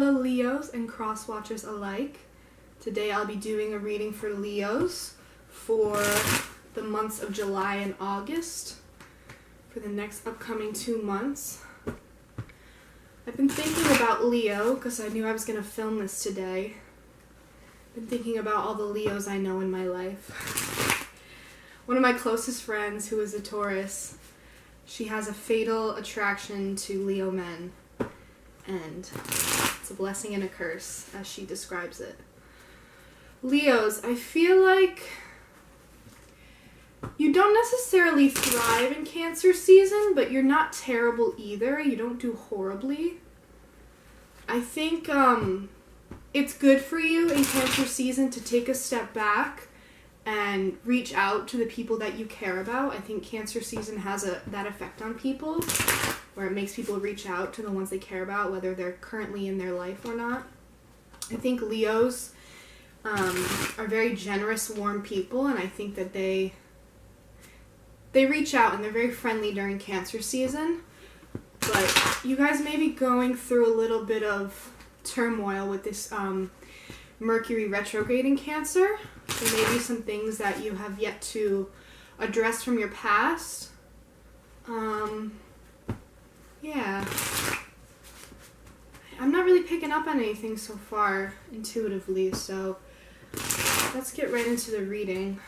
fellow Leos and cross watchers alike. Today I'll be doing a reading for Leos for the months of July and August for the next upcoming 2 months. I've been thinking about Leo because I knew I was going to film this today. I've been thinking about all the Leos I know in my life. One of my closest friends, who is a Taurus, she has a fatal attraction to Leo men. And it's a blessing and a curse, as she describes it. Leos, I feel like you don't necessarily thrive in Cancer season, but you're not terrible either. You don't do horribly. I think it's good for you in Cancer season to take a step back and reach out to the people that you care about. I think Cancer season has that effect on people, where it makes people reach out to the ones they care about, whether they're currently in their life or not. I think Leos are very generous, warm people, and I think that they reach out and they're very friendly during Cancer season. But you guys may be going through a little bit of turmoil with this Mercury retrograde in Cancer. There may be some things that you have yet to address from your past. Yeah. I'm not really picking up on anything so far intuitively, so let's get right into the reading.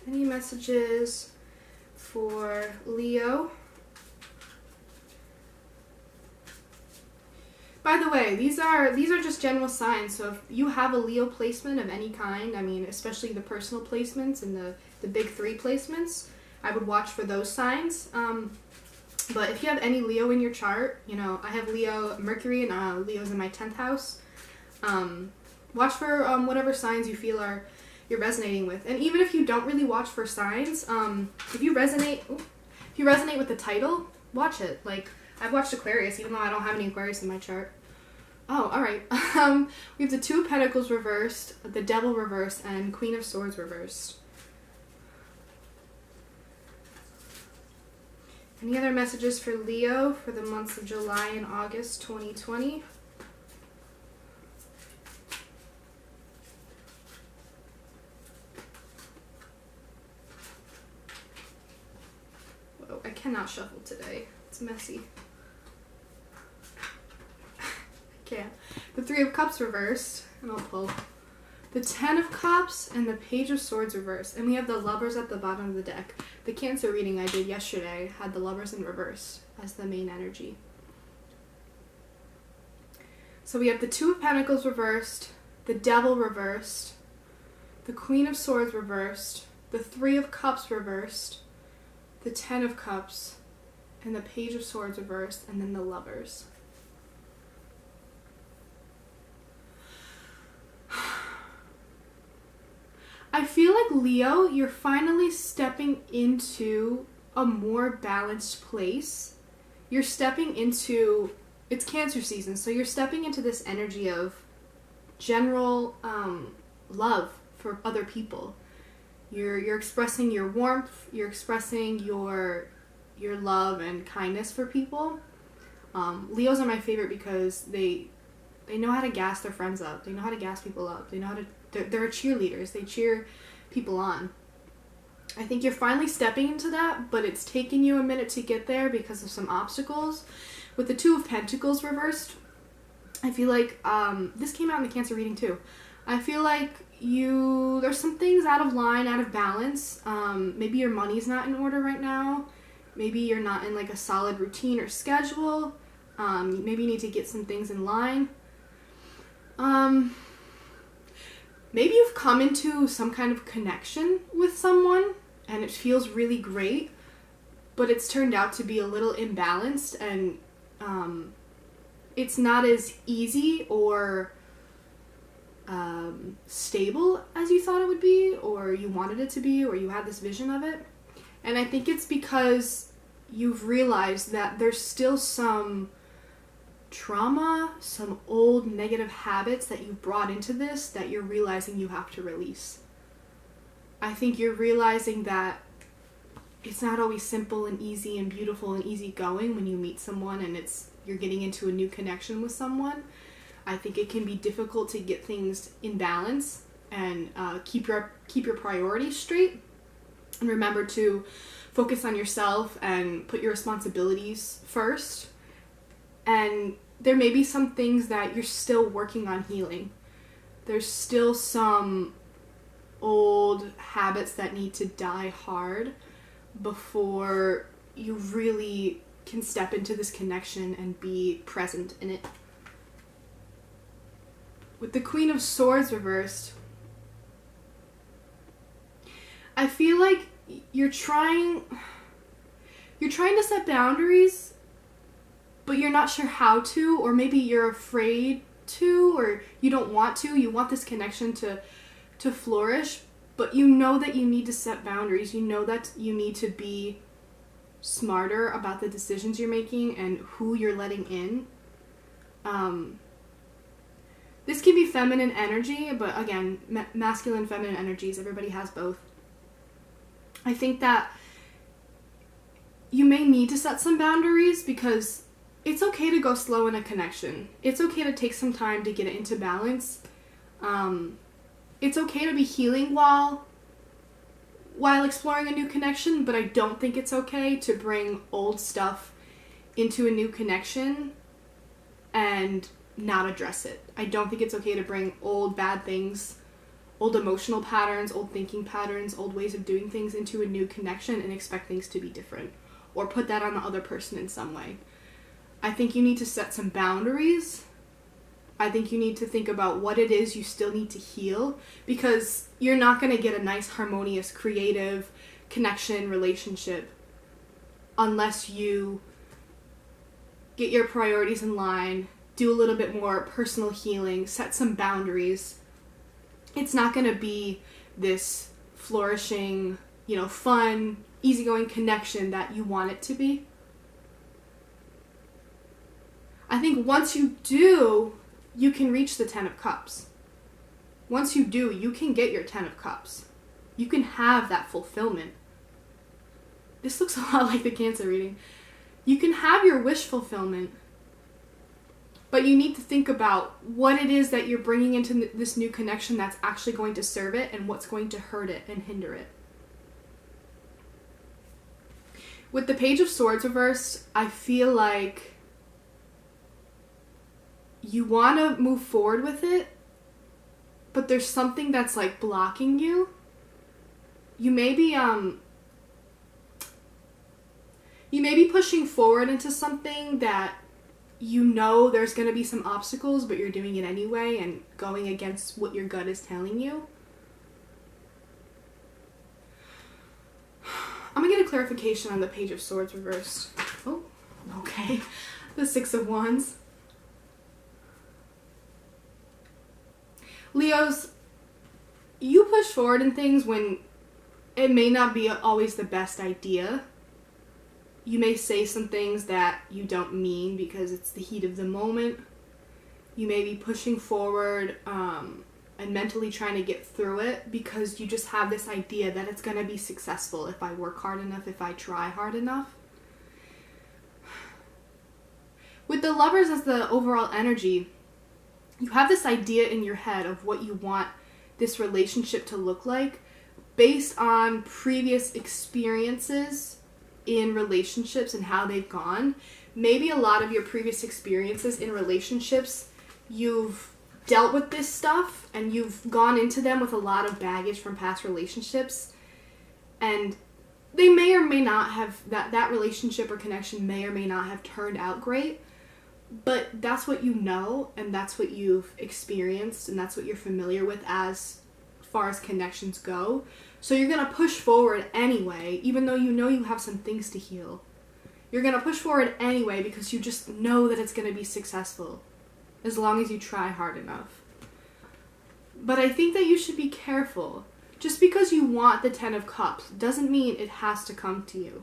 Any messages for Leo? By the way, these are just general signs, so if you have a Leo placement of any kind, I mean, especially the personal placements and the big 3 placements, I would watch for those signs. But if you have any Leo in your chart, you know, I have Leo, Mercury, and Leo's in my 10th house. Watch for whatever signs you feel you're resonating with. And even if you don't really watch for signs, if you resonate with the title, watch it. Like, I've watched Aquarius, even though I don't have any Aquarius in my chart. Oh, alright. We have the 2 of Pentacles reversed, the Devil reversed, and Queen of Swords reversed. Any other messages for Leo for the months of July and August 2020? Whoa, I cannot shuffle today. It's messy. The 3 of Cups reversed, and I'll pull. The 10 of Cups and the Page of Swords reversed, and we have the Lovers at the bottom of the deck. The Cancer reading I did yesterday had the Lovers in reverse as the main energy. So we have the 2 of Pentacles reversed, the Devil reversed, the Queen of Swords reversed, the 3 of Cups reversed, the 10 of Cups, and the Page of Swords reversed, and then the Lovers. I feel like, Leo, you're finally stepping into a more balanced place. You're stepping into, it's Cancer season, so you're stepping into this energy of general love for other people. You're expressing your warmth, you're expressing your love and kindness for people. Leos are my favorite because they know how to gas their friends up. They know how to gas people up. They know how to, they're cheerleaders. They cheer people on. I think you're finally stepping into that, but it's taken you a minute to get there because of some obstacles. With the 2 of Pentacles reversed, I feel like, this came out in the Cancer reading too. I feel like there's some things out of line, out of balance. Maybe your money's not in order right now. Maybe you're not in like a solid routine or schedule. Maybe you need to get some things in line. Maybe you've come into some kind of connection with someone and it feels really great, but it's turned out to be a little imbalanced, and it's not as easy or stable as you thought it would be, or you wanted it to be, or you had this vision of it. And I think it's because you've realized that there's still some trauma, some old negative habits that you brought into this that you're realizing you have to release. I think you're realizing that it's not always simple and easy and beautiful and easygoing when you meet someone and you're getting into a new connection with someone. I think it can be difficult to get things in balance and keep your priorities straight, and remember to focus on yourself and put your responsibilities first. And there may be some things that you're still working on healing. There's still some old habits that need to die hard before you really can step into this connection and be present in it. With the Queen of Swords reversed, I feel like you're trying to set boundaries, but you're not sure how to, or maybe you're afraid to, or you don't want to. You want this connection to flourish, but you know that you need to set boundaries. You know that you need to be smarter about the decisions you're making and who you're letting in. This can be feminine energy, but again, masculine, feminine energies, everybody has both. I think that you may need to set some boundaries because it's okay to go slow in a connection. It's okay to take some time to get it into balance. It's okay to be healing while exploring a new connection, but I don't think it's okay to bring old stuff into a new connection and not address it. I don't think it's okay to bring old bad things, old emotional patterns, old thinking patterns, old ways of doing things into a new connection and expect things to be different, or put that on the other person in some way. I think you need to set some boundaries. I think you need to think about what it is you still need to heal, because you're not going to get a nice, harmonious, creative connection relationship unless you get your priorities in line, do a little bit more personal healing, set some boundaries. It's not going to be this flourishing, fun, easygoing connection that you want it to be. I think once you do, you can reach the 10 of Cups. Once you do, you can get your 10 of Cups. You can have that fulfillment. This looks a lot like the Cancer reading. You can have your wish fulfillment, but you need to think about what it is that you're bringing into this new connection that's actually going to serve it and what's going to hurt it and hinder it. With the Page of Swords reversed, I feel like you want to move forward with it, but there's something that's like blocking you. You may be pushing forward into something that there's going to be some obstacles, but you're doing it anyway and going against what your gut is telling you. I'm going to get a clarification on the Page of Swords reversed. Oh, okay. The Six of Wands. Leos, you push forward in things when it may not be always the best idea. You may say some things that you don't mean because it's the heat of the moment. You may be pushing forward and mentally trying to get through it because you just have this idea that it's going to be successful if I work hard enough, if I try hard enough. With the Lovers as the overall energy, you have this idea in your head of what you want this relationship to look like based on previous experiences in relationships and how they've gone. Maybe a lot of your previous experiences in relationships, you've dealt with this stuff and you've gone into them with a lot of baggage from past relationships, and they may or may not have, that relationship or connection may or may not have turned out great, but that's what you know, and that's what you've experienced, and that's what you're familiar with as far as connections go. So you're going to push forward anyway, even though you know you have some things to heal. You're going to push forward anyway because you just know that it's going to be successful as long as you try hard enough. But I think that you should be careful. Just because you want the 10 of Cups doesn't mean it has to come to you.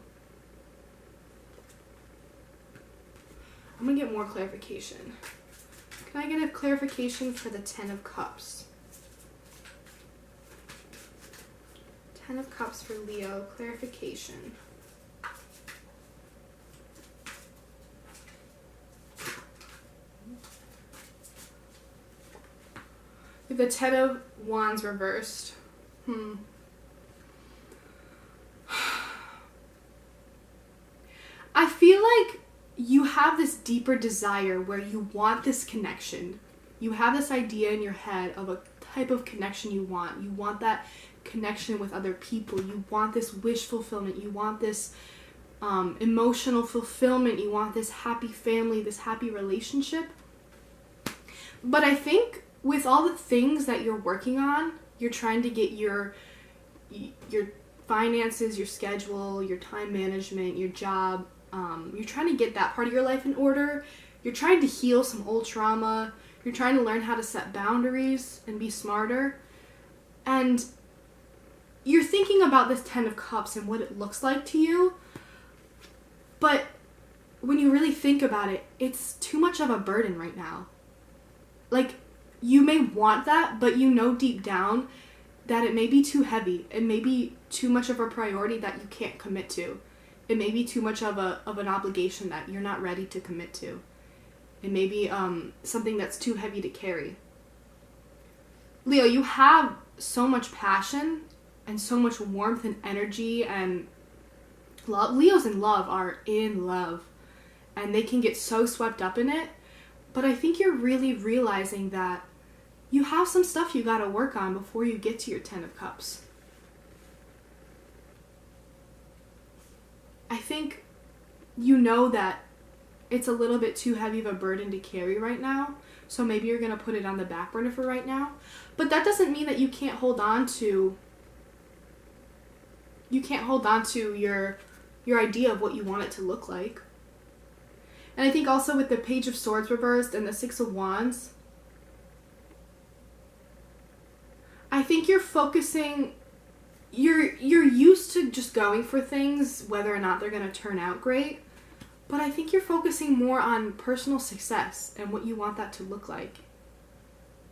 I'm going to get more clarification. Can I get a clarification for the 10 of Cups? Ten of Cups for Leo, clarification. The Ten of Wands reversed. I feel like you have this deeper desire where you want this connection. You have this idea in your head of a type of connection you want. You want that connection with other people. You want this wish fulfillment. You want this emotional fulfillment. You want this happy family, this happy relationship. But I think with all the things that you're working on, you're trying to get your finances, your schedule, your time management, your job, you're trying to get that part of your life in order. You're trying to heal some old trauma. You're trying to learn how to set boundaries and be smarter. And you're thinking about this Ten of Cups and what it looks like to you. But when you really think about it, it's too much of a burden right now. Like, you may want that, but you know deep down that it may be too heavy. It may be too much of a priority that you can't commit to. It may be too much of an obligation that you're not ready to commit to. It may be something that's too heavy to carry. Leo, you have so much passion and so much warmth and energy and love. Leos in love are in love, and they can get so swept up in it. But I think you're really realizing that you have some stuff you gotta work on before you get to your Ten of Cups. I think you know that it's a little bit too heavy of a burden to carry right now, so maybe you're going to put it on the back burner for right now. But that doesn't mean that you can't hold on to your idea of what you want it to look like. And I think also with the Page of Swords reversed and the Six of Wands, I think you're focusing, you're used to just going for things whether or not they're going to turn out great. But I think you're focusing more on personal success and what you want that to look like.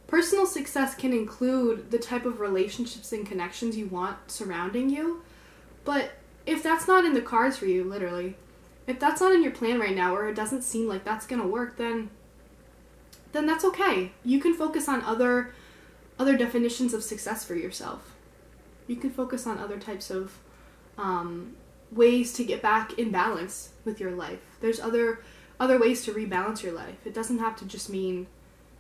Personal success can include the type of relationships and connections you want surrounding you. But if that's not in the cards for you, literally, if that's not in your plan right now, or it doesn't seem like that's going to work, then that's okay. You can focus on other definitions of success for yourself. You can focus on other types of ways to get back in balance with your life. There's other ways to rebalance your life. It doesn't have to just mean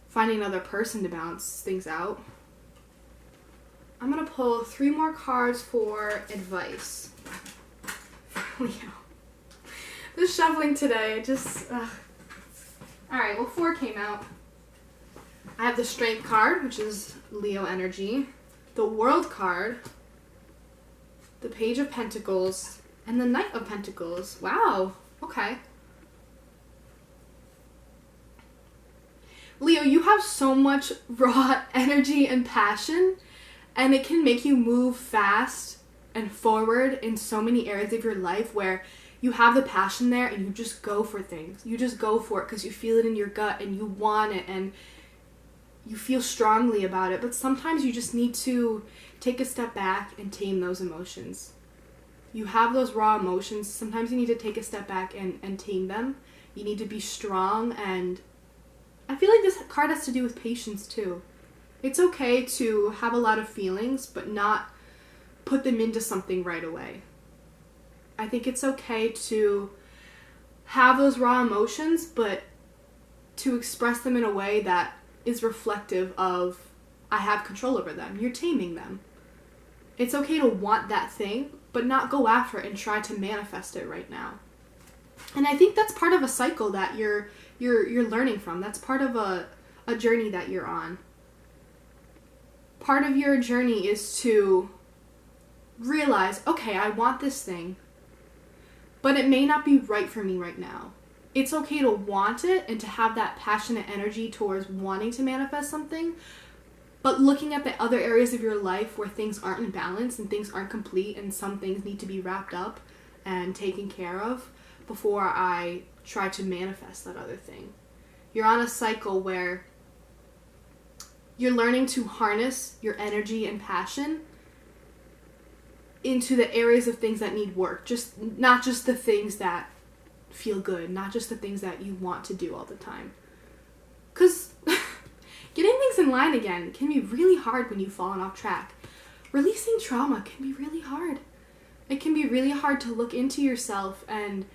finding another person to balance things out. I'm going to pull 3 more cards for advice. Leo. This shuffling today, Alright, well 4 came out. I have the Strength card, which is Leo energy. The World card. The Page of Pentacles. And the Knight of Pentacles. Wow. Okay. Leo, you have so much raw energy and passion, and it can make you move fast and forward in so many areas of your life where you have the passion there and you just go for things. You just go for it because you feel it in your gut and you want it and you feel strongly about it. But sometimes you just need to take a step back and tame those emotions. You have those raw emotions. Sometimes you need to take a step back and tame them. You need to be strong, and I feel like this card has to do with patience too. It's okay to have a lot of feelings, but not put them into something right away. I think it's okay to have those raw emotions, but to express them in a way that is reflective of, I have control over them. You're taming them. It's okay to want that thing, but not go after it and try to manifest it right now. And I think that's part of a cycle that you're learning from. That's part of a journey that you're on. Part of your journey is to realize, okay, I want this thing, but it may not be right for me right now. It's okay to want it and to have that passionate energy towards wanting to manifest something, but looking at the other areas of your life where things aren't in balance and things aren't complete and some things need to be wrapped up and taken care of before I try to manifest that other thing. You're on a cycle where you're learning to harness your energy and passion into the areas of things that need work. Just not just the things that feel good, not just the things that you want to do all the time. Because getting things in line again can be really hard when you've fallen off track. Releasing trauma can be really hard. It can be really hard to look into yourself and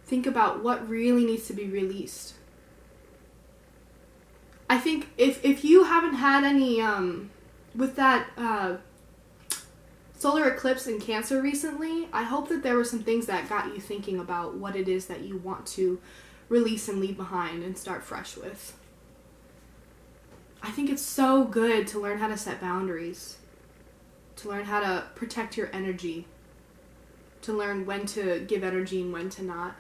think about what really needs to be released. I think if you haven't had any, with that solar eclipse in Cancer recently, I hope that there were some things that got you thinking about what it is that you want to release and leave behind and start fresh with. I think it's so good to learn how to set boundaries, to learn how to protect your energy, to learn when to give energy and when to not.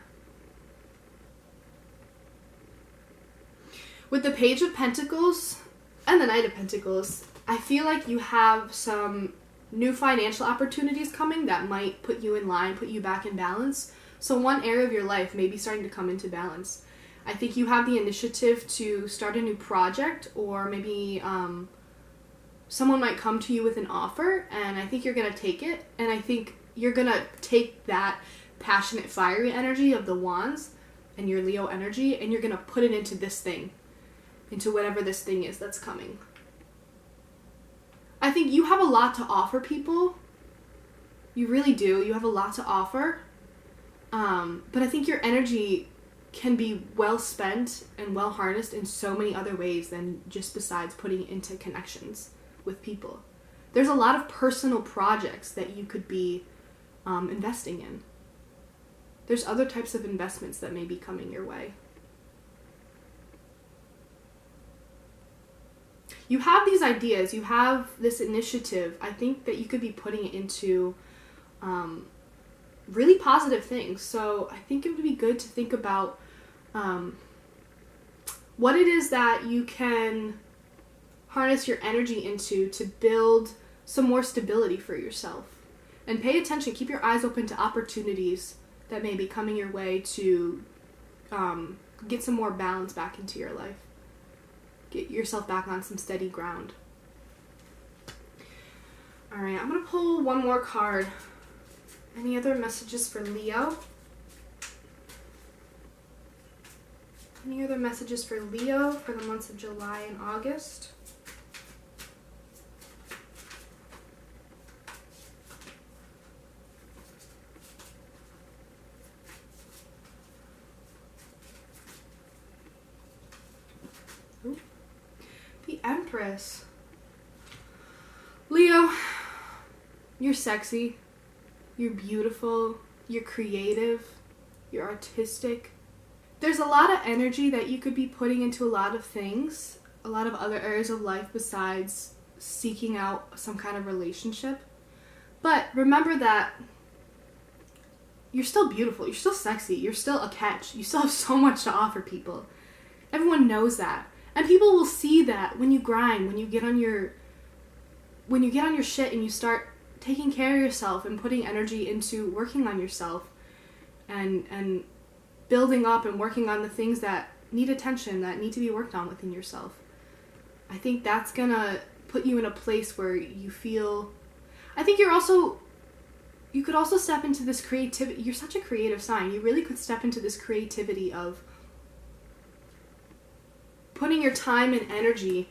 With the Page of Pentacles and the Knight of Pentacles, I feel like you have some new financial opportunities coming that might put you in line, put you back in balance. So one area of your life may be starting to come into balance. I think you have the initiative to start a new project, or maybe someone might come to you with an offer, and I think you're going to take it. And I think you're going to take that passionate, fiery energy of the Wands and your Leo energy, and you're going to put it into this thing, into whatever this thing is that's coming. I think you have a lot to offer people. You really do. You have a lot to offer. But I think your energy can be well spent and well harnessed in so many other ways than just besides putting it into connections with people. There's a lot of personal projects that you could be investing in. There's other types of investments that may be coming your way. You have these ideas, you have this initiative. I think that you could be putting it into really positive things. So I think it would be good to think about what it is that you can harness your energy into to build some more stability for yourself. And pay attention, keep your eyes open to opportunities that may be coming your way to get some more balance back into your life. Get yourself back on some steady ground. Alright, I'm going to pull one more card. Any other messages for Leo? Any other messages for Leo for the months of July and August? Ooh. The Empress. Leo, you're sexy. You're beautiful. You're creative. You're artistic. There's a lot of energy that you could be putting into a lot of things, a lot of other areas of life besides seeking out some kind of relationship. But remember that you're still beautiful, you're still sexy, you're still a catch, you still have so much to offer people. Everyone knows that. And people will see that when you grind, when you get on your shit and you start taking care of yourself and putting energy into working on yourself and building up and working on the things that need attention, that need to be worked on within yourself. I think that's gonna put you in a place where you feel... I think you could also step into this creativity. You're such a creative sign. You really could step into this creativity of putting your time and energy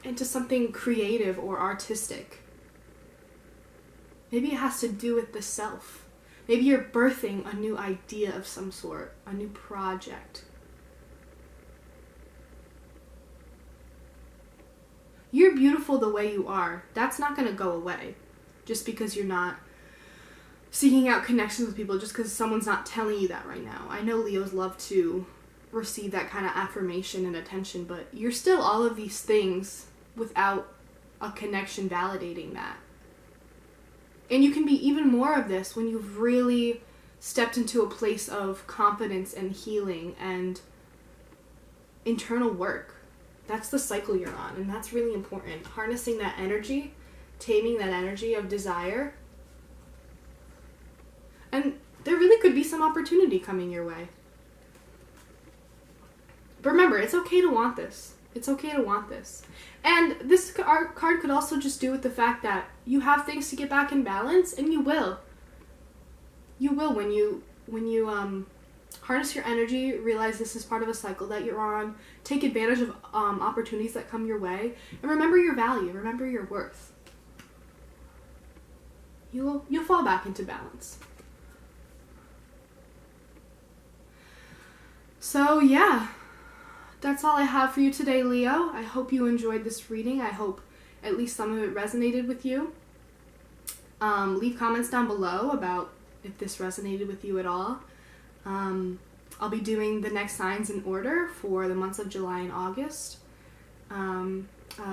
into something creative or artistic. Maybe it has to do with the self. Maybe you're birthing a new idea of some sort, a new project. You're beautiful the way you are. That's not going to go away just because you're not seeking out connections with people, just because someone's not telling you that right now. I know Leos love to receive that kind of affirmation and attention, but you're still all of these things without a connection validating that. And you can be even more of this when you've really stepped into a place of confidence and healing and internal work. That's the cycle you're on, and that's really important. Harnessing that energy, taming that energy of desire. And there really could be some opportunity coming your way. But remember, it's okay to want this. It's okay to want this. And this card could also just do with the fact that you have things to get back in balance, and you will. You will when you harness your energy, realize this is part of a cycle that you're on, take advantage of opportunities that come your way, and remember your value, remember your worth. You'll fall back into balance. So yeah, that's all I have for you today, Leo. I hope you enjoyed this reading. I hope at least some of it resonated with you. Leave comments down below about if this resonated with you at all. I'll be doing the next signs in order for the months of July and August.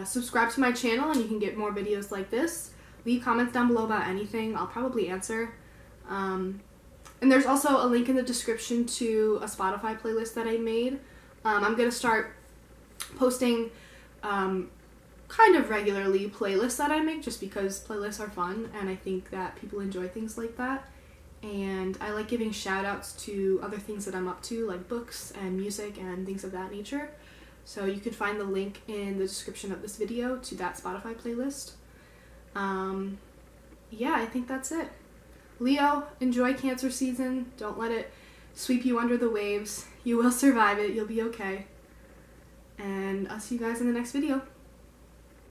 Subscribe to my channel and you can get more videos like this. Leave comments down below about anything. I'll probably answer. And there's also a link in the description to a Spotify playlist that I made. I'm going to start posting kind of regularly playlists that I make just because playlists are fun and I think that people enjoy things like that. And I like giving shout outs to other things that I'm up to, like books and music and things of that nature. So you can find the link in the description of this video to that Spotify playlist. Yeah, I think that's it. Leo, enjoy Cancer season. Don't let it sweep you under the waves. You will survive it. You'll be okay. And I'll see you guys in the next video.